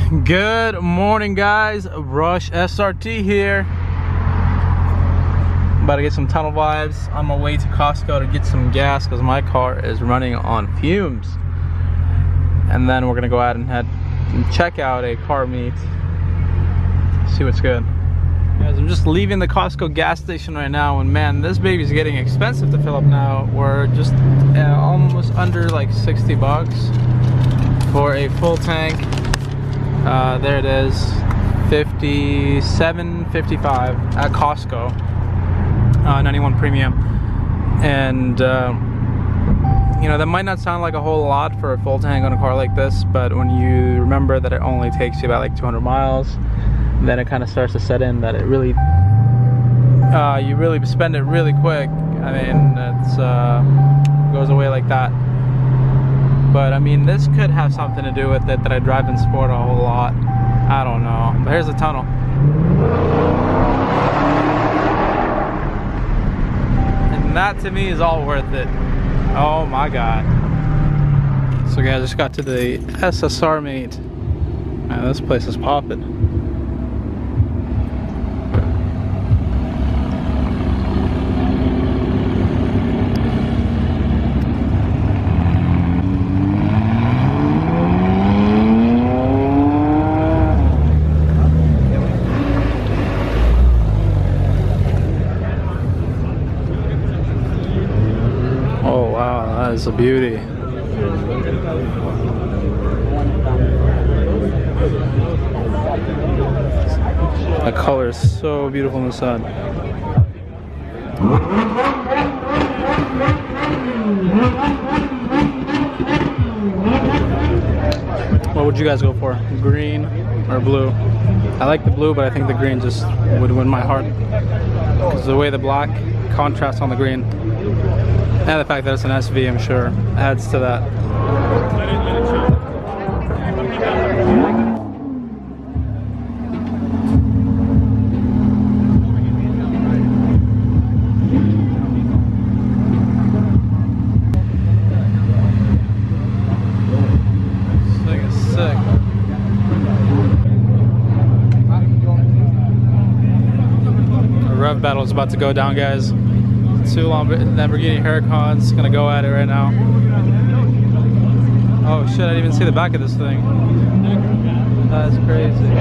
Good morning, guys. Rush SRT here. About to get some tunnel vibes on my way to Costco to get some gas because my car is running on fumes. And then we're gonna go out and head and check out a car meet. See what's good. Guys, I'm just leaving the Costco gas station right now, and man, this baby's getting expensive to fill up now. We're just almost under like 60 bucks for a full tank. There it is, $57.55 at Costco, 91 premium. And you know, that might not sound like a whole lot for a full tank on a car like this, but when you remember that it only takes you about like 200 miles, then it kind of starts to set in that it really, you really spend it really quick. I mean, it's goes away like that. But I mean, this could have something to do with it, that I drive in sport a whole lot. I don't know. But here's the tunnel. And that to me is all worth it. Oh my God. So guys, I just got to the SSR meet. Man, this place is popping. It's a beauty. The color is so beautiful in the sun. What would you guys go for? Green or blue? I like the blue, but I think the green just would win my heart because the way the black contrasts on the green. And the fact that it's an SV, I'm sure, adds to that. This thing is sick. The rev battle is about to go down, guys. Two Lamborghini Huracans gonna go at it right now. Oh shit, I didn't even see the back of this thing. That's crazy.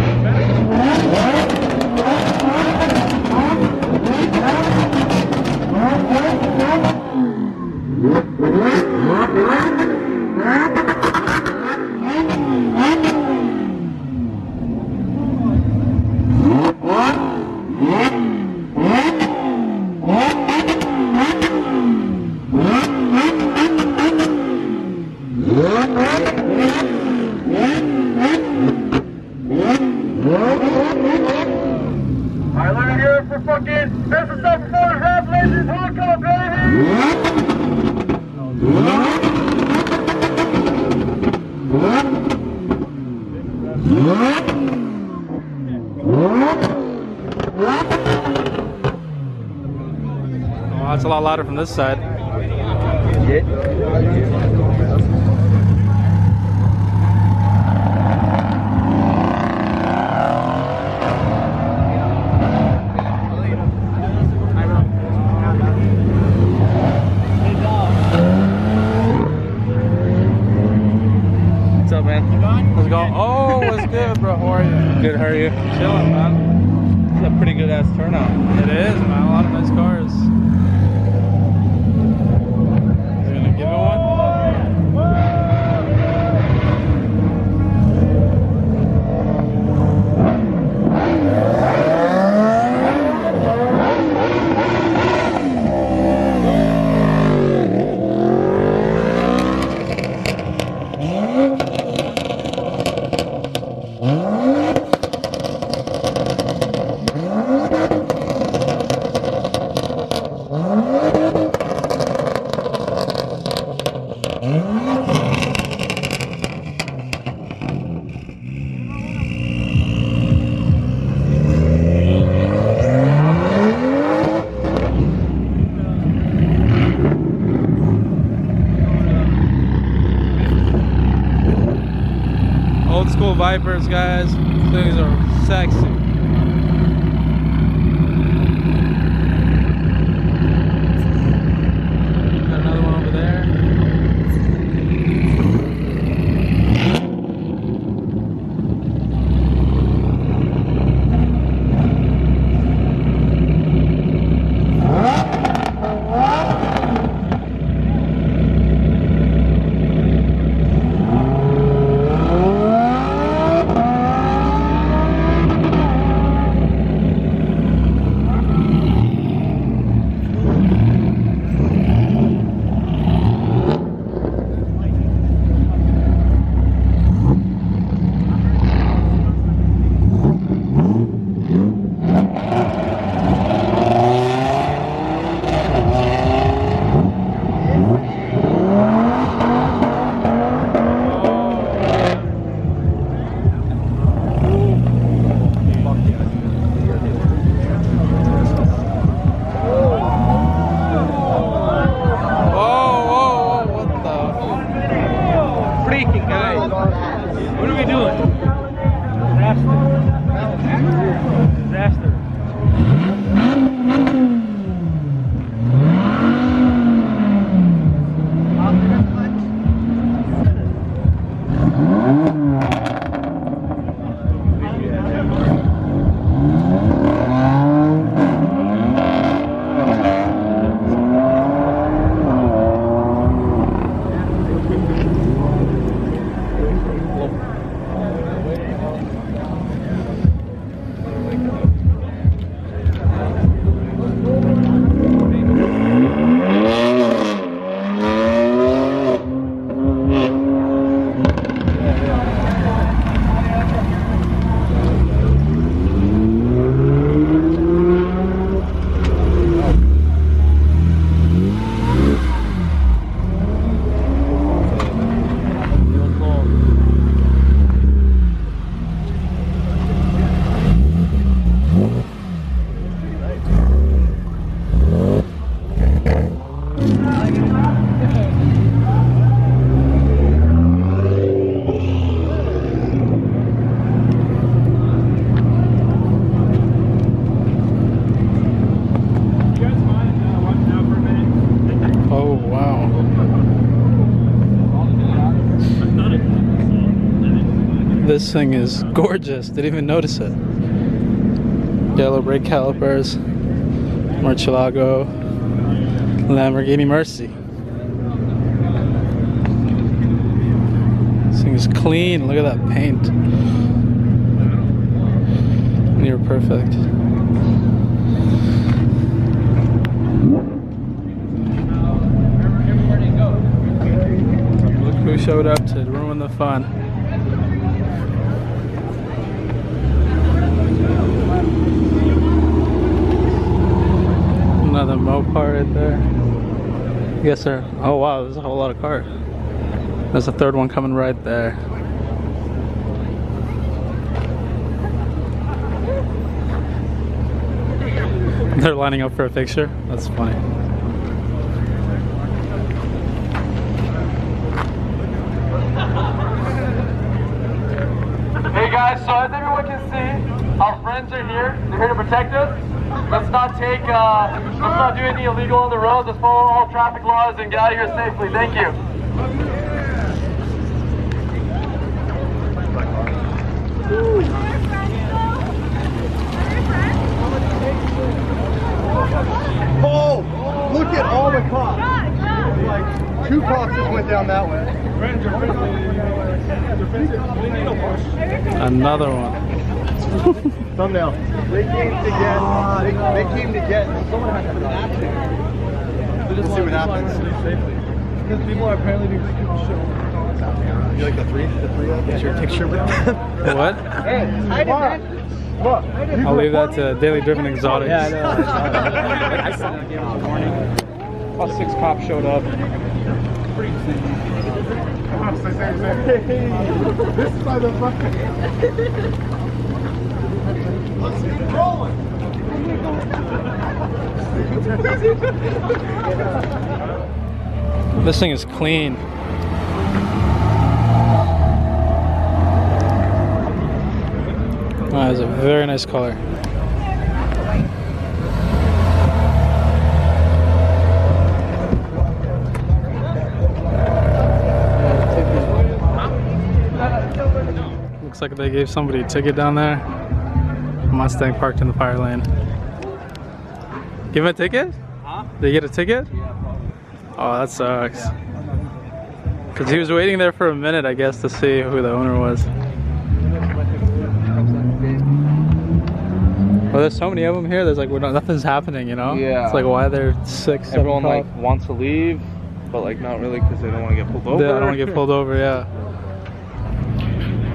Oh, that's a lot louder from this side. What's up, man? How's it going? Oh, what's good, bro? How are you? Good, how are you? Chilling, man. It's a pretty good ass turnout. It is, man. A lot of nice cars. You gonna give it one? Old school Vipers, guys. These are sexy. Got another one over there. This thing is gorgeous. Didn't even notice it. Yellow brake calipers, Murcielago, Lamborghini Mercy. This thing is clean. Look at that paint. Near perfect. Look who showed up to ruin the fun. Another Mopar right there. Yes, sir. Oh wow, there's a whole lot of cars. There's a third one coming right there. They're lining up for a picture. That's funny. Hey guys, so as everyone can see, our friends are here. They're here to protect us. Let's not do anything illegal on the roads. Let's follow all traffic laws and get out of here safely. Thank you. Oh, look at all the cops. Like 2 cops just went down that way. Another one. Thumbnail. They came to get. Someone has to put an action. Let's see what happens. Because people are apparently doing show. You like the three? Get your picture with them. What? Hey, I did that. Look, I'll leave that to Daily Driven Exotics. Yeah, I know. I saw that game this morning. All 6 cops showed up. This motherfucker. Let's keep rolling. This thing is clean. That is a very nice color. Looks like they gave somebody a ticket down there. Mustang parked in the fire lane. Give him a ticket? Huh? Did he get a ticket? Oh, that sucks. Because he was waiting there for a minute, I guess, to see who the owner was. Well, there's so many of them here. There's like nothing's happening, you know? Yeah. It's like why they're 6, 7 Everyone o'clock. like wants to leave, but like not really because they don't want to get pulled over. Yeah, I don't want to get pulled over, yeah.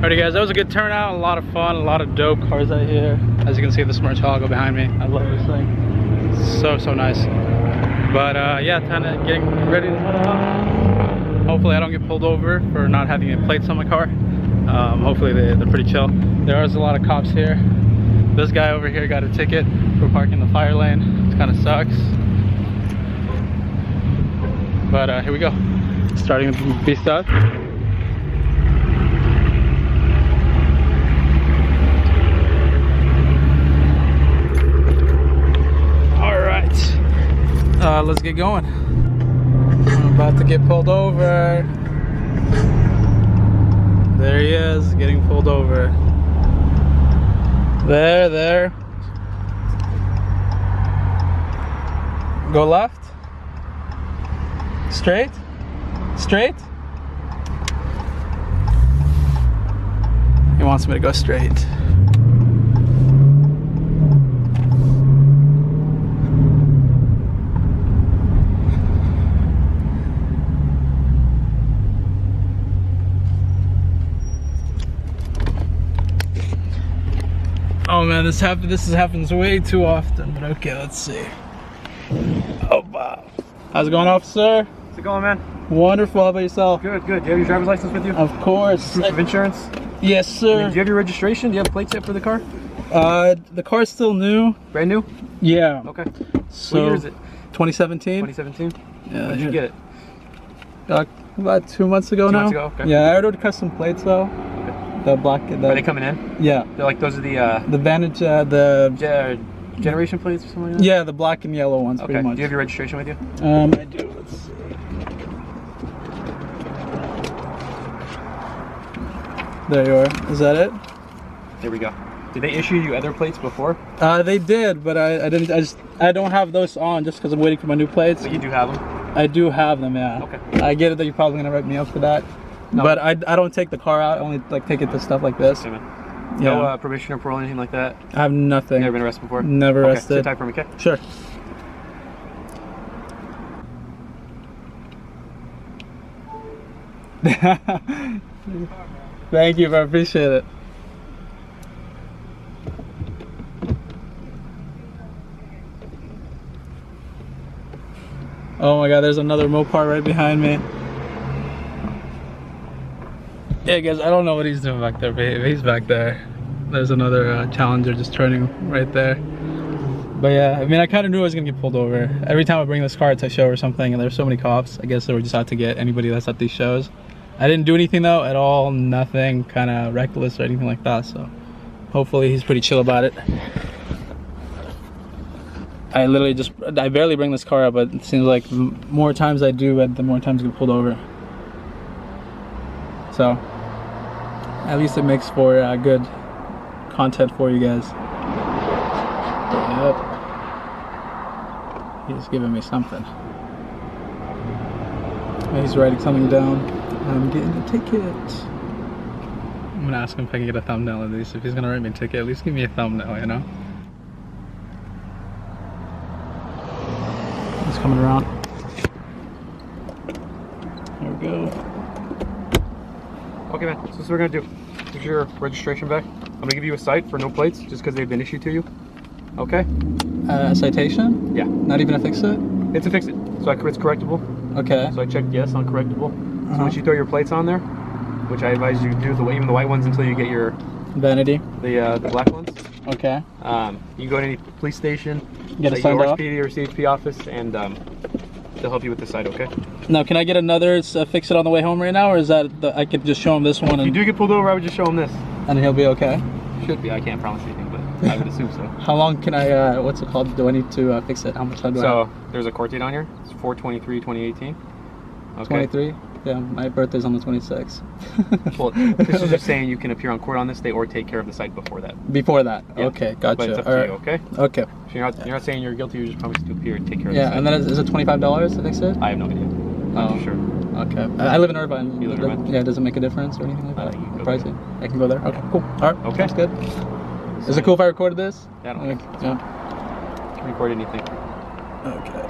Alrighty guys, that was a good turnout, a lot of fun, a lot of dope cars out here. As you can see, the Smerchago behind me. I love this thing. It's so nice. But yeah, kind of getting ready to head out. Hopefully I don't get pulled over for not having any plates on my car. Hopefully they're pretty chill. There is a lot of cops here. This guy over here got a ticket for parking in the fire lane. It kind of sucks. But here we go. Starting to be stuck. Let's get going. I'm about to get pulled over. There he is, getting pulled over. There. Go left. Straight. He wants me to go straight. Oh man, this happens way too often, but okay, let's see. Oh wow. How's it going, officer? How's it going, man? Wonderful, how about yourself? Good. Do you have your driver's license with you? Of course. Proof of insurance? Yes, sir. Do you have your registration? Do you have a plate set for the car? The car's still new. Brand new? Yeah. Okay. So, what year is it? 2017. 2017? Yeah. When did you get it? About 2 months ago 2 now. months ago, okay. Yeah, I ordered custom plates though. Okay. The black. Are they coming in? Yeah. They're like, those are the Vantage, the generation plates or something like that? yeah, the black and yellow ones, Okay. pretty much. Do you have your registration with you? I do. Let's see. There you are. Is that it? There we go. Did they issue you other plates before? They did, but I didn't. I don't have those on just because I'm waiting for my new plates. But you do have them? I do have them, yeah. Okay. I get it that you're probably gonna write me up for that. No. But I don't take the car out. I only like take it to stuff like this. Okay, man. Yeah. No probation or parole, anything like that? I have nothing. Never been arrested before? Never Okay, arrested. sit tight for me, okay? Sure. Thank you, I appreciate it. Oh my god, there's another Mopar right behind me. Yeah guys, I don't know what he's doing back there, but he's back there. There's another Challenger just turning right there. But yeah, I mean, I kind of knew I was gonna get pulled over. Every time I bring this car to a show or something and there's so many cops, I guess they were just out to get anybody that's at these shows. I didn't do anything though, at all, nothing kind of reckless or anything like that, so hopefully he's pretty chill about it. I barely bring this car up, but it seems like the more times I do, the more times I get pulled over. So, at least it makes for good content for you guys. Yep. He's giving me something. He's writing something down. I'm getting a ticket. I'm gonna ask him if I can get a thumbnail at least. If he's gonna write me a ticket, at least give me a thumbnail, you know? He's coming around. There we go. Okay, man, so this is what we're gonna do. Here's your registration back. I'm gonna give you a cite for no plates, just because they've been issued to you. Okay? A citation? Yeah. Not even a fix-it? It's a fix-it, so it's correctable. Okay. So I checked yes on correctable. So once you throw your plates on there, which I advise you do, even the white ones until you get your Vanity. the black ones. Okay. You can go to any police station, Get a say signed your off? RSPD or CHP office, and they'll help you with the site. Okay? Now, can I get another fix-it on the way home right now, or is that I could just show him this one If you and do get pulled over, I would just show them this. he'll be okay? Should be. I can't promise anything, but I would assume so. How long can I, what's it called, do I need to fix it? How much time do I have? So there's a court date on here. It's 4/23/2018. Okay. 23? Yeah, my birthday's on the 26th. Well, this is just saying you can appear on court on this day or take care of the site before that. Before that? Yeah. Okay, gotcha. But it's up All to right. you, okay? Okay. So you're not saying you're guilty, you're just promising to appear and take care of the Yeah, site. and then is it $25 to fix it? I have no idea. Not too sure. Okay. I live in Irvine. You live in Irvine? Yeah, does it make a difference or anything like that? You can go Pricing? I can go there? Okay, cool. All right, Okay. sounds good. Is it cool if I recorded this? Yeah, I don't think so. Yeah. You can record anything. Okay.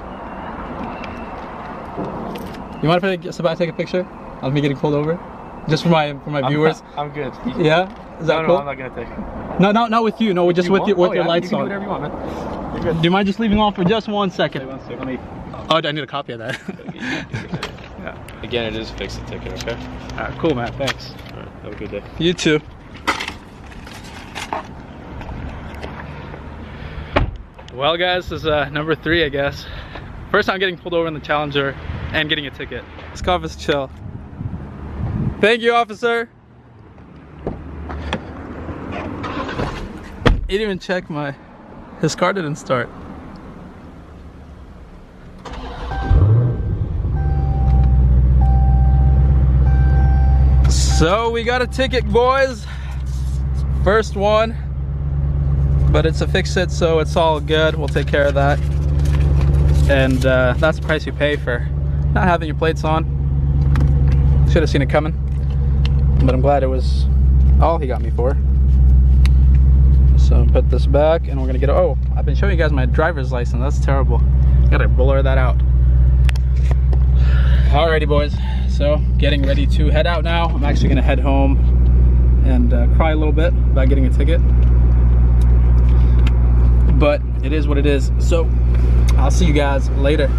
You mind if I take a picture of me getting pulled over? Just for my viewers? I'm good. Yeah? Is that no, cool? No, I'm not gonna take it. No, not with you. No, just with your lights you on. can do whatever you want, man. You're good. Do you mind just leaving on for just 1 second? Wait, 1 second. Let me. Oh, I need a copy of that. Yeah. Again, it is fix the ticket, okay? Alright, cool, man. Thanks. Alright, have a good day. You too. Well, guys, this is number 3, I guess. First time getting pulled over in the Challenger and getting a ticket. This cop is chill. Thank you, officer. He didn't even check his car didn't start. So we got a ticket, boys. First one, but it's a fix-it, so it's all good. We'll take care of that. And that's the price you pay for not having your plates on. Should have seen it coming, but I'm glad it was all he got me for. So put this back, and we're gonna get. Oh, I've been showing you guys my driver's license. That's terrible. Gotta blur that out. Alrighty, boys. So getting ready to head out now. I'm actually gonna head home and cry a little bit about getting a ticket, but it is what it is. So I'll see you guys later.